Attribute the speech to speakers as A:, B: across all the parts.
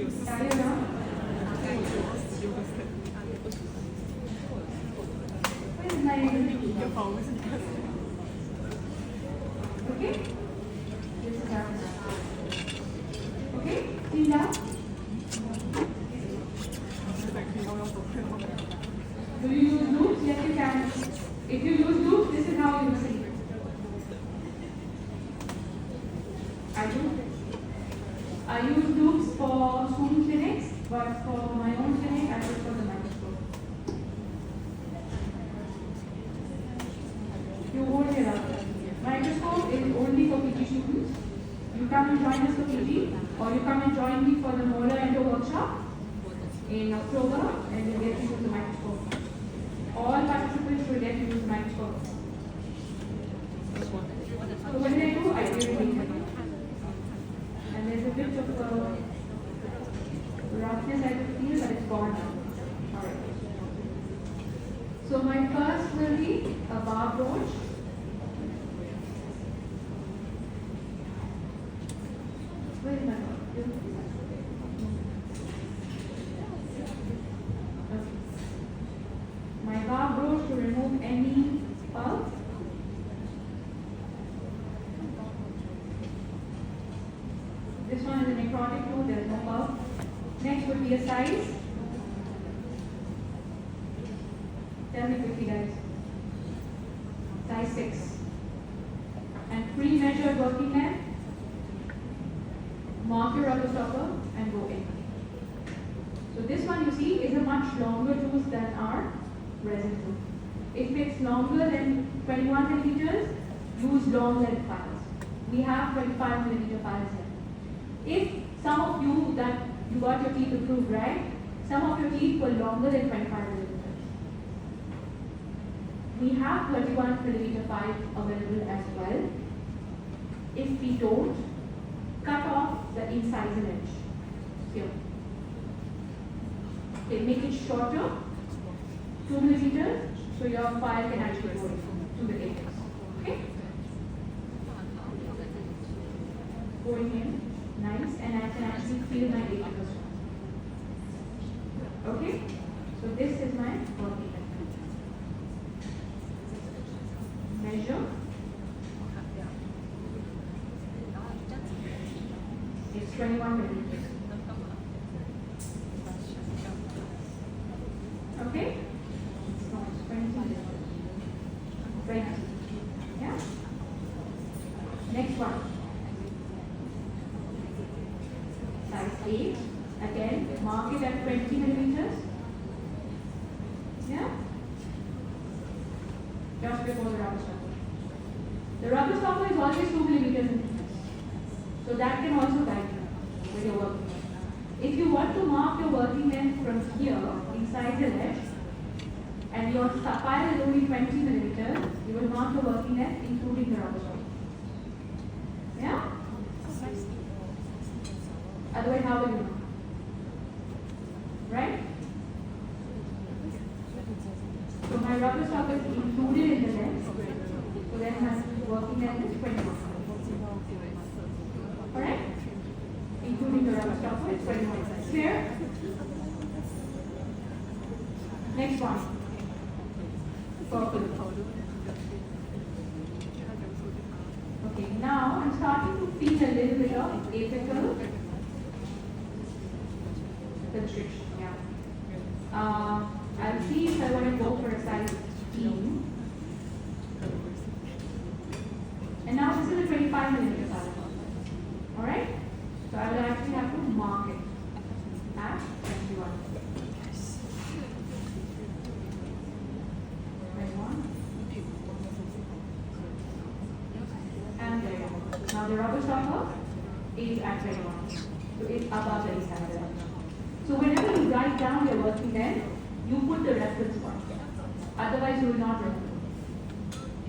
A: Carry around. Where is my okay? This is our okay? Clean down. Do you use loops? Yes, you can. If you use loops, this is how you will see. I do. I use loops for student clinics, but for my own clinic, I prefer the microscope. You hold it up. Microscope is only for PG students. You come and join us for PG, or you come and join me for the molar endo workshop in October, and you'll get to use the microscope. All participants will get to use the microscope. So what did I do? I did it. And there's a bit of roughness I could feel, but it's gone now. Alright. So my first will be a bar approach. Where is my bar? My bar approach to remove any pulse. This one is a necrotic tooth, there is no pulse. Next would be a size. Tell me quickly, guys. Size 6. And pre-measured working length. Mark your rubber stopper and go in. So this one you see is a much longer tooth than our resin tooth. If it's longer than 21 millimeters, use long length files. We have 25 millimeter files here. If some of you that you got your teeth approved, right? Some of your teeth were longer than 25 millimeters. We have 21 millimeter files available as well. If we don't, cut off the incisor edge here. Okay, make it shorter, 2 millimeters, so your file can actually go to the apex. Okay? Going in. Nice, and I can actually feel my apex. Okay, so this is my working method. Measure. It's 21 millimeters. Okay? No, it's 20 millimeters. 20. Yeah? Next one. Size 8. Again, mark it at 20 millimeters. Yeah? Just before the rubber stopper. The rubber stopper is always 2 millimeters in thickness. So that can also guide you when you're working. If you want to mark your working length from here, inside the edge, and your file is only 20 millimeters, you will mark your working length including the rubber stopper. Yeah? Otherwise, how will you know? Right? So my rubber stopper is included in the length. So then my working length is 21. Alright? Including the rubber stopper, it's 21. Clear? Next one. Purple. Okay, now I'm starting to feel a little bit of apical constriction. Yeah. I'll see if I want to go for a size 15. And now this is a 25 millimeter file. Alright? So I will actually have to mark it at 21. 21. And there you go. Now the rubber stopper is at 21. So it's above the incisor. So whenever you write down your working length, you put the reference point. Otherwise, you will not remember.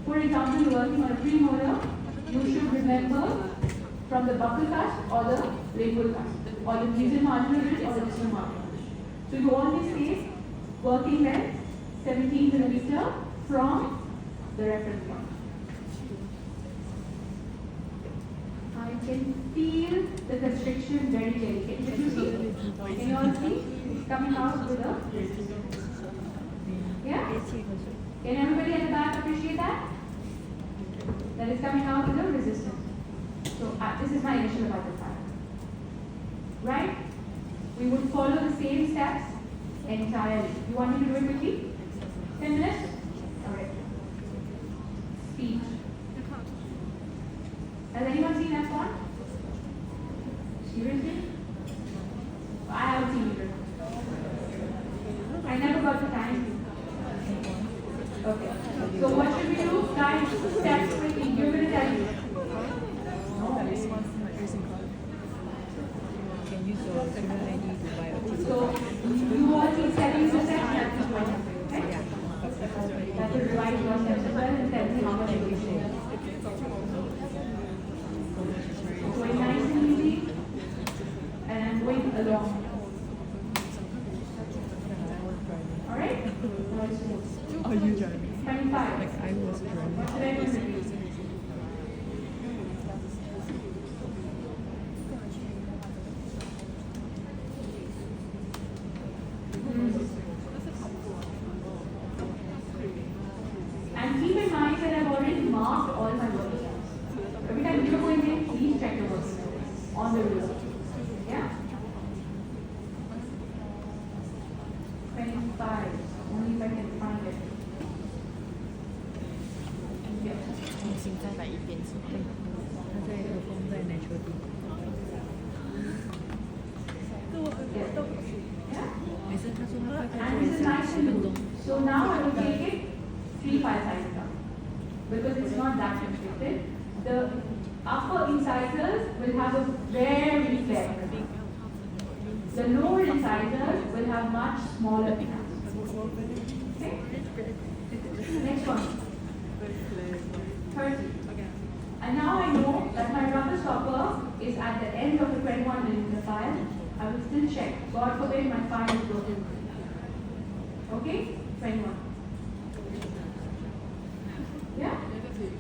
A: For example, you're working on a premolar, you should remember from the buccal cusp or the lingual cusp, or the nasal marginal ridge or the distal marginal ridge. So you always say working length 17 millimeter from the reference point. can feel the constriction very clearly. Can you see? Can you all see? It's coming out with a resistance. Yeah? Can everybody at the back appreciate that? That is coming out with a resistance. So this is my initial butterfly. Right? We would follow the same steps entirely. You want me to do it quickly? 10 minutes? Alright. Speech. Has anyone seen that one? Seriously? I haven't seen it. I never got the time. Okay. So what should we do? Guys, steps quickly. You're going to tell me. So you all keep telling the steps and that's the point. Okay? That will revise your steps as well and tell me how much you will say. Going nice and easy. And I'm going along. Alright?
B: Are you driving?
A: 25.
B: Like I was driving.
A: What should I do? And keep in mind that I've already marked all my working steps. Every time you're going in, please check the working steps on the ruler. Yeah? 25. Only if I can find it. Yeah.
B: 重新再来一遍是吗？它在耳风在 natural D。
A: Yeah?
B: 没事，他说他大概
A: And
B: 会
A: this is
B: 是
A: nice
B: 10
A: and
B: 分钟
A: loose. So now I will take it 3 5 sizes up. Because it's not that constricted. The upper incisors will have a very fair canal. The lower incisors will have much smaller canals. Okay? Next one. 30. And now I know that my rubber stopper is at the end of the 21mm file. I will still check. God forbid my file is broken. Okay? 21. Yeah?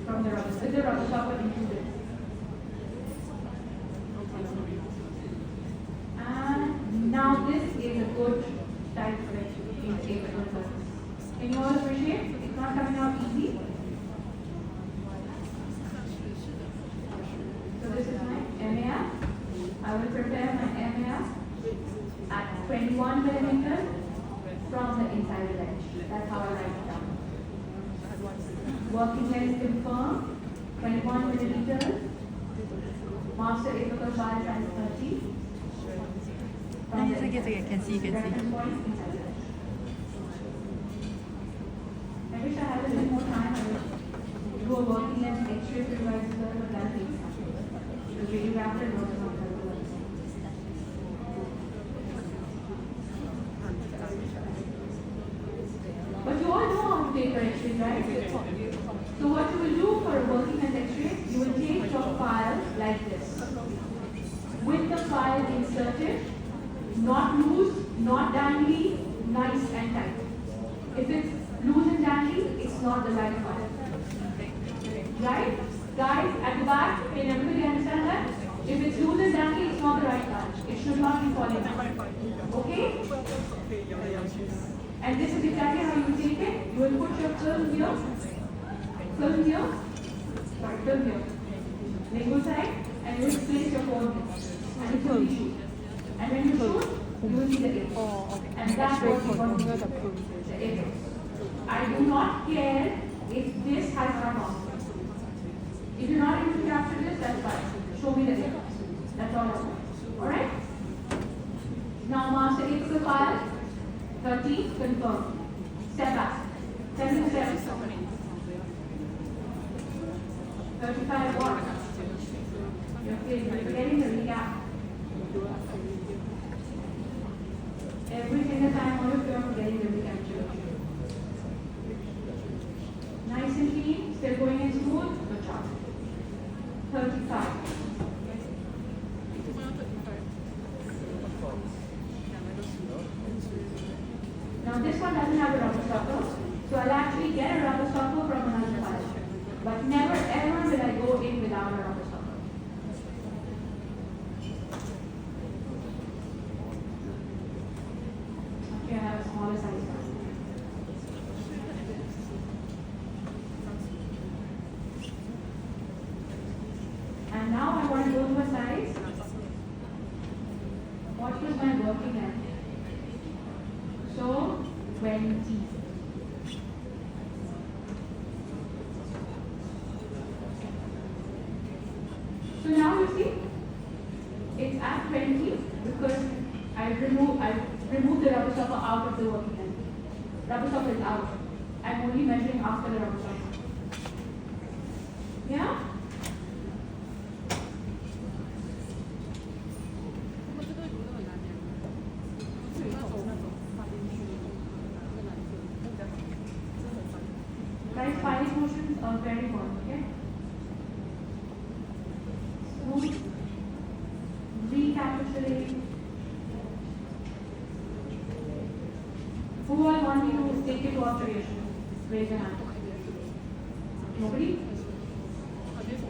A: From the rubber, with the rubber stopper included. And now this is a good type of paper. Can you all appreciate? It's not coming out easy. So this is my MAF. I will prepare my MAF at 21mm from the inside edge. That's how I write it down. Working length confirmed, 21mm. Master apical bar size 30. From the
B: can see.
A: reference point inside edge. I wish I had a little more time. I would do a working length X-ray visualizer, but that takes time. Because really rapid work is not very good. But you all know how to take your X-ray, right? So what you will do for a working length X-ray, you will take your file like this. With the file inserted, not loose, not dangly, nice and tight. If it's loose and dangly, it's not the right file. Right? Guys, at the back, can everybody understand that? If it's loose and dangly, it's not the right file. It should not be falling out. Okay? And this is exactly how you take it. You will put your film here, film here, lingual side, and you will place your phone here. And it will be shoot. And when you shoot, you will see the apex. And that's what we want to do. The apex. I do not care if this has run off. If you're not able to capture this, that's fine. Show me the apex. That's all I want. Alright? Now master apical file. 30, confirm. Step back. 7 steps. 35, what? You're getting the recap. Every single time all of you are getting the recap. Nice and clean, still going in smooth, good job. 35. Now this one doesn't have a rubber stopper, so I'll actually get a rubber stopper from another file. But never ever will I go in without a rubber stopper. And now I want to go to a size. What was my working at? So 20. So now you see, it's at 20 because I removed the rubber stopper out of the working end. Rubber stopper is out. I'm only measuring after the rubber stopper. Yeah? Guys, filing motions are very important, okay? So, recapitulate. Who all want me to take it to obturation? Raise your hand. Nobody?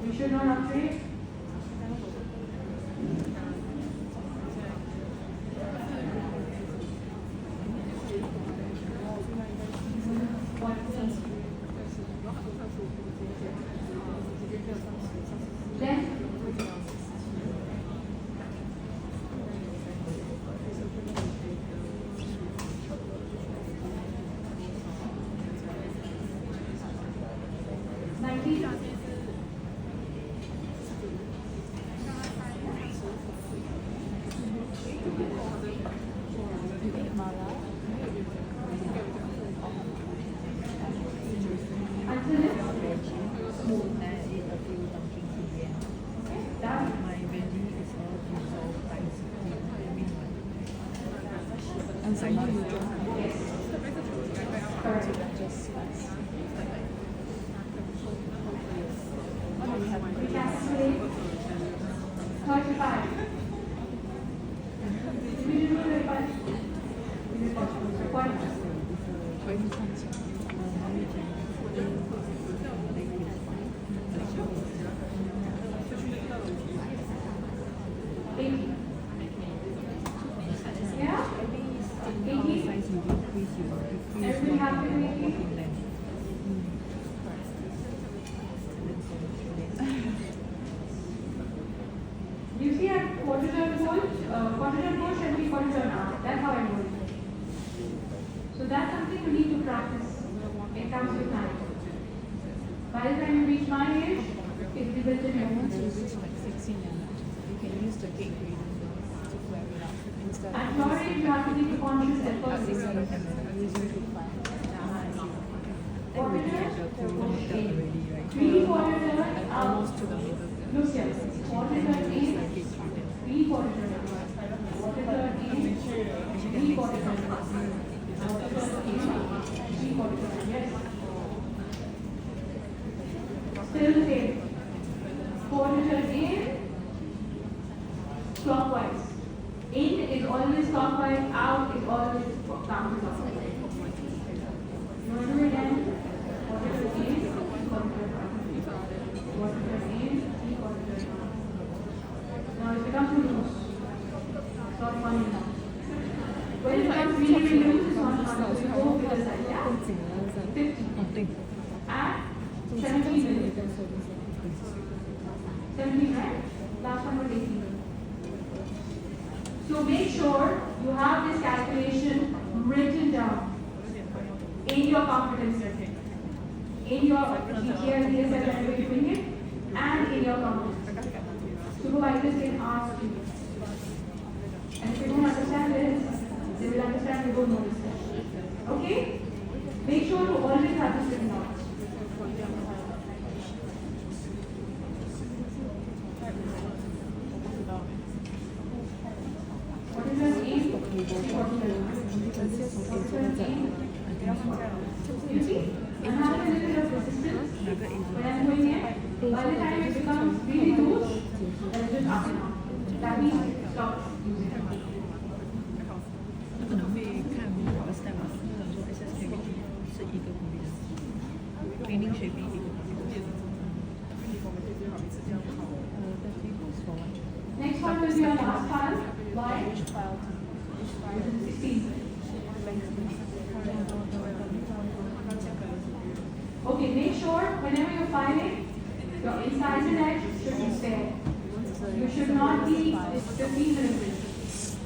A: We should not obturate. Then recapitulate. 35. We did 35. What? Yeah? 80. Everybody happy with 80? You see at quarter turn pole should be quarter turn out. That's how I do it. So that's something we need to practice. It comes with time. By the time you reach my age, it's built in your
B: Once you reach like 16 you can use the gate grading to wear it out instead
A: At your age, you have to take a conscious effort.
B: using to plan.
A: Quarter
B: Already at the kilometer already, right?
A: 3 quarter turn out.
B: Almost to the middle.
A: Look here. Quarter turn in. 3 quarter turn out. Quarter turn in. 3 quarter turn out. Quarter turn in. 3 quarter turn. Yes. Still the same. Quarter turn in. Clockwise. In is always clockwise. Out is always counterclockwise. You want to do it again? Quarter turn in. Quarter turn out. Quarter turn in. 3 quarter turn out. Now it becomes too loose. It's not funny now. When it becomes really, really loose, it's not funny. So you go with the side, yeah? 50. At 17 millimeters. 17, right? Last one was 18. So make sure you have this calculation written down in your confidence level, in your GTL, DSL, wherever you're doing it, and in your confidence. Supervisors can ask you. And if you don't understand this, they will understand you don't know this. Okay? Make sure to always have this written down. What is your aim? You see? I have a little bit of resistance when I'm doing it. By the time it becomes really loose, then just up and down. That means stop using it.
B: 他可能会看某个 step 吧，或者说 SSKVT 是一个 confidence， grading shaping 一个 confidence。Next
A: one will be your last file. Why? 16. Okay, make sure whenever you're filing, your incisor edge should be fair. Monthly is 15 millimeters.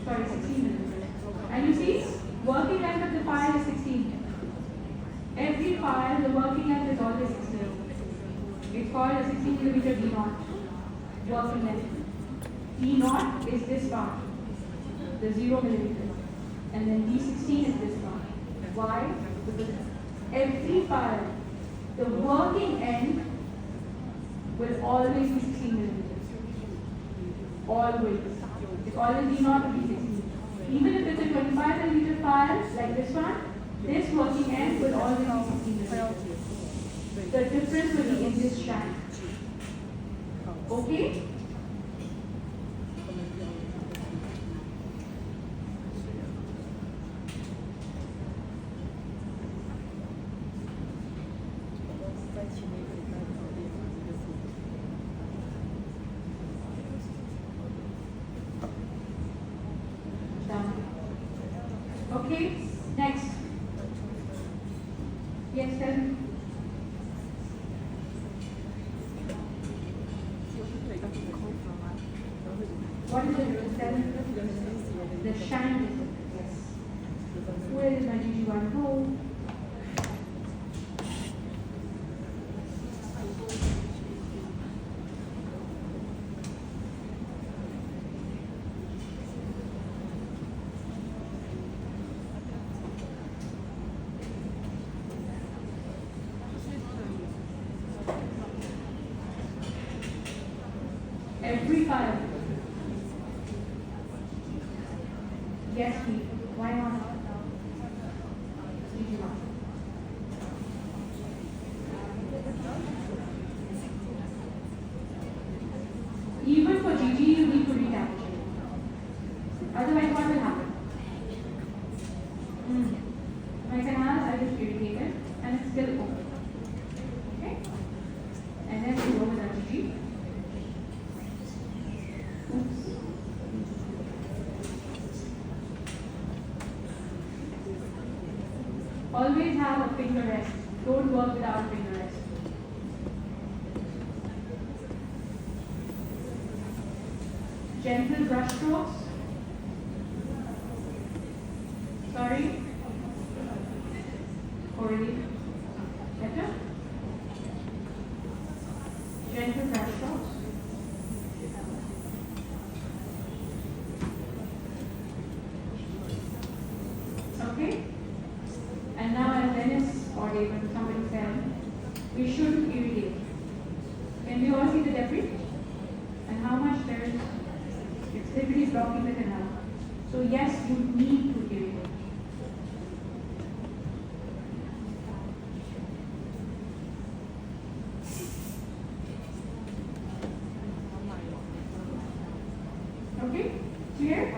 A: Sorry, 16 millimeters. And you see, working length of the file is 16. Every file, the working length is always 16. It's called a 16 millimeter D naught. Working length. D naught is this part, the 0 millimeter. And then D16 is this part. Why? Because every file, the working end will always be 16 millimeters. Always. It's always D naught or D16. Even if it's a 25 millimeter file like this one, this working end will always be 16 millimeters. The difference will be in this shank. Okay? Okay, next. Yes, tell me. What is it? Tell me. The shine is it? Yes. Where is my GG1 hole? Every file. Yes, please. Why not? Even for GG, you need to recapture. Otherwise, what will happen? My canal, I just irrigate it, and it's still open. Okay? And then we go with our GG. Always have a finger rest. Don't work without finger rest. Gentle brush strokes. Sorry. Already. Better? Gentle brush strokes. Okay? And now as Dennis or even somebody said, we should irrigate. Can we all see the debris? And how much there is? It's literally blocking the canal. So yes, you need to irrigate. Okay? Clear?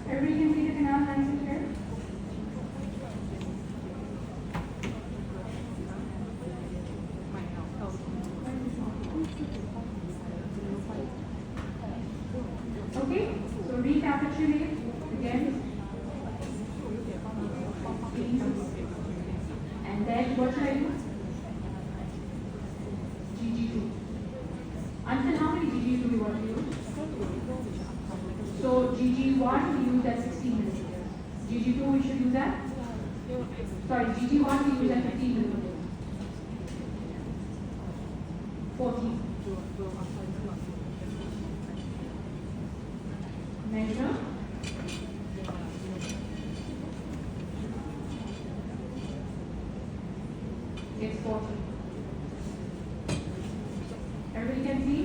A: Everybody can see the canal nice and clear? Okay, so recapitulate again. And then what should I do? GG2. Until how many GGs do we want to use? So GG1 we use at 16 millimeters. GG2 we should use at? Sorry, GG1 we use at 15 millimeters. 14. Measure. It's 40. Everybody can see?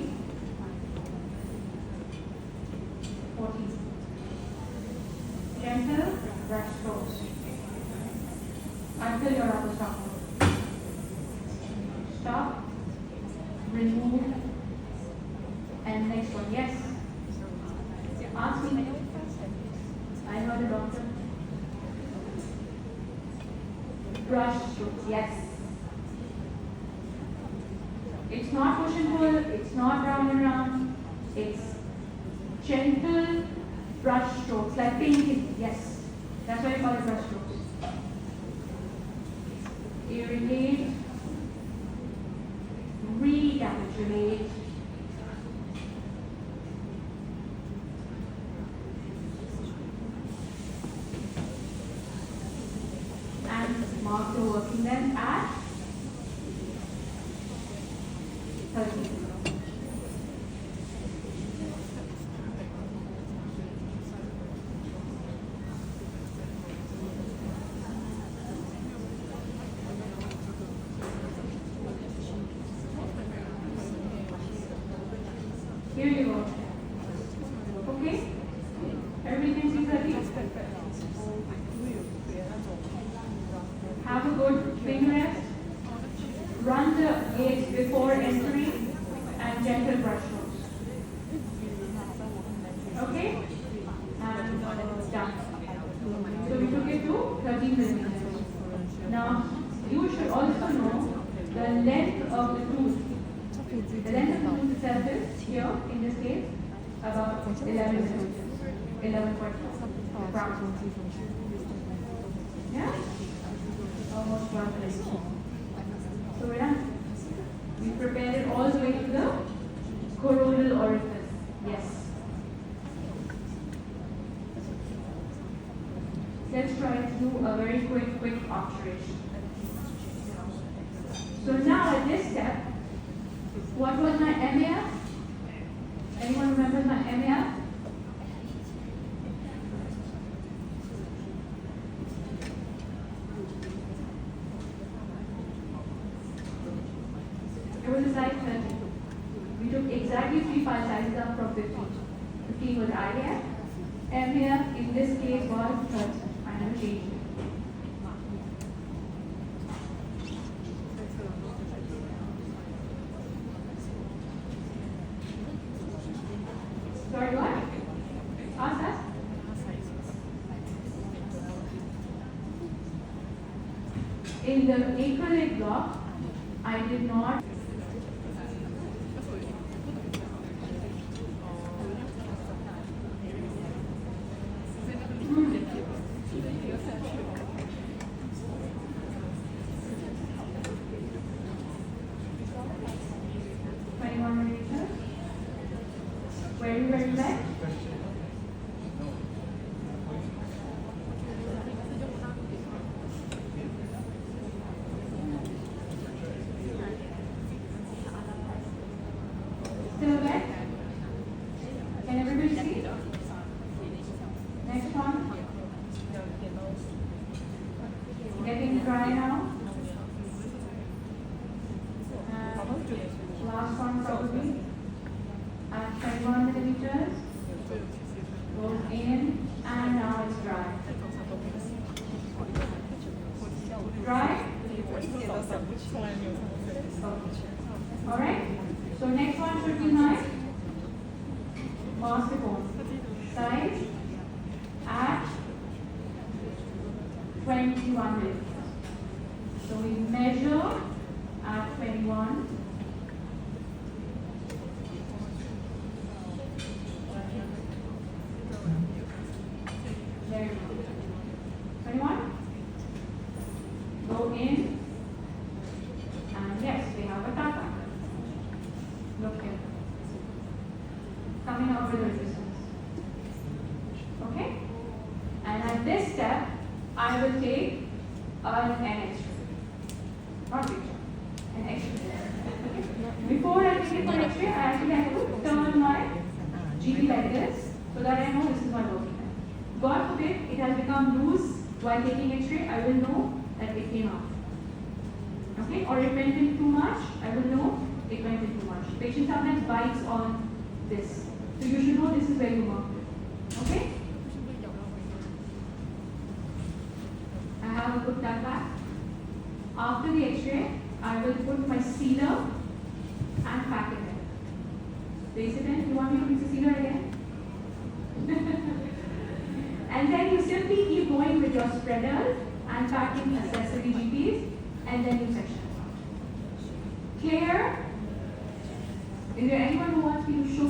A: 40. Gentle brush strokes until your rubber stop. Stop. Remove. And next one. Yes. Ask me. I heard a doctor. Brush strokes. Yes. It's not push and pull. It's not round and round. It's gentle brush strokes, like painting. Yes. That's why I call it brush strokes. Irrigate. Recapitulate. Here you go. Okay? Everybody can see clearly? Have a good finger rest. Run the gaze before entering and gentle brush strokes. Okay? And done. So we took it to 13 millimeters. Now, you should also know the length of the tooth. The length of the tooth itself is here, in this case, about 11 millimeters. 11.4 approximately. Yeah? Almost 1 millimeter. So we're done. We prepared it all the way to the coronal orifice. Yes. Let's try to do a very quick obturation. So now at this step, what was my MAF? Anyone remembers my MAF? It was a size 30. We took exactly 3 file sizes up from 15. 15 was IAF. MAF in this case was 30. I never changed it. Sorry, what? Ask us. In the acrylic block, I did not. Very back. Still back. Can everybody see? Next one. Getting dry now. Last one probably. At 21 millimeters, goes in, and now it's dry. Dry? Alright, so next one should be my mascarpone. Size at 21 millimeters. So we measure at 21. There you go. 21. Go in. And yes, we have a tata. Look here. Coming out with resistance. Okay? And at this step, I will take an X-ray. Not picture. An X-ray. Before I take it for X-ray, I actually have to turn my GP like this so that I know this is my working. God forbid it has become loose while taking X-ray, I will know that it came out. Okay? Or it went in too much, I will know it went in too much. Patient sometimes bites on this. So you should know this is where you mark it. Okay? I have put that back. After the X-ray, I will put my sealer and pack it in. Place it in. You want me to use the sealer again? And then you simply keep going with your spreaders and packing accessory GPs, and then you section it out. Clear? Is there anyone who wants me to show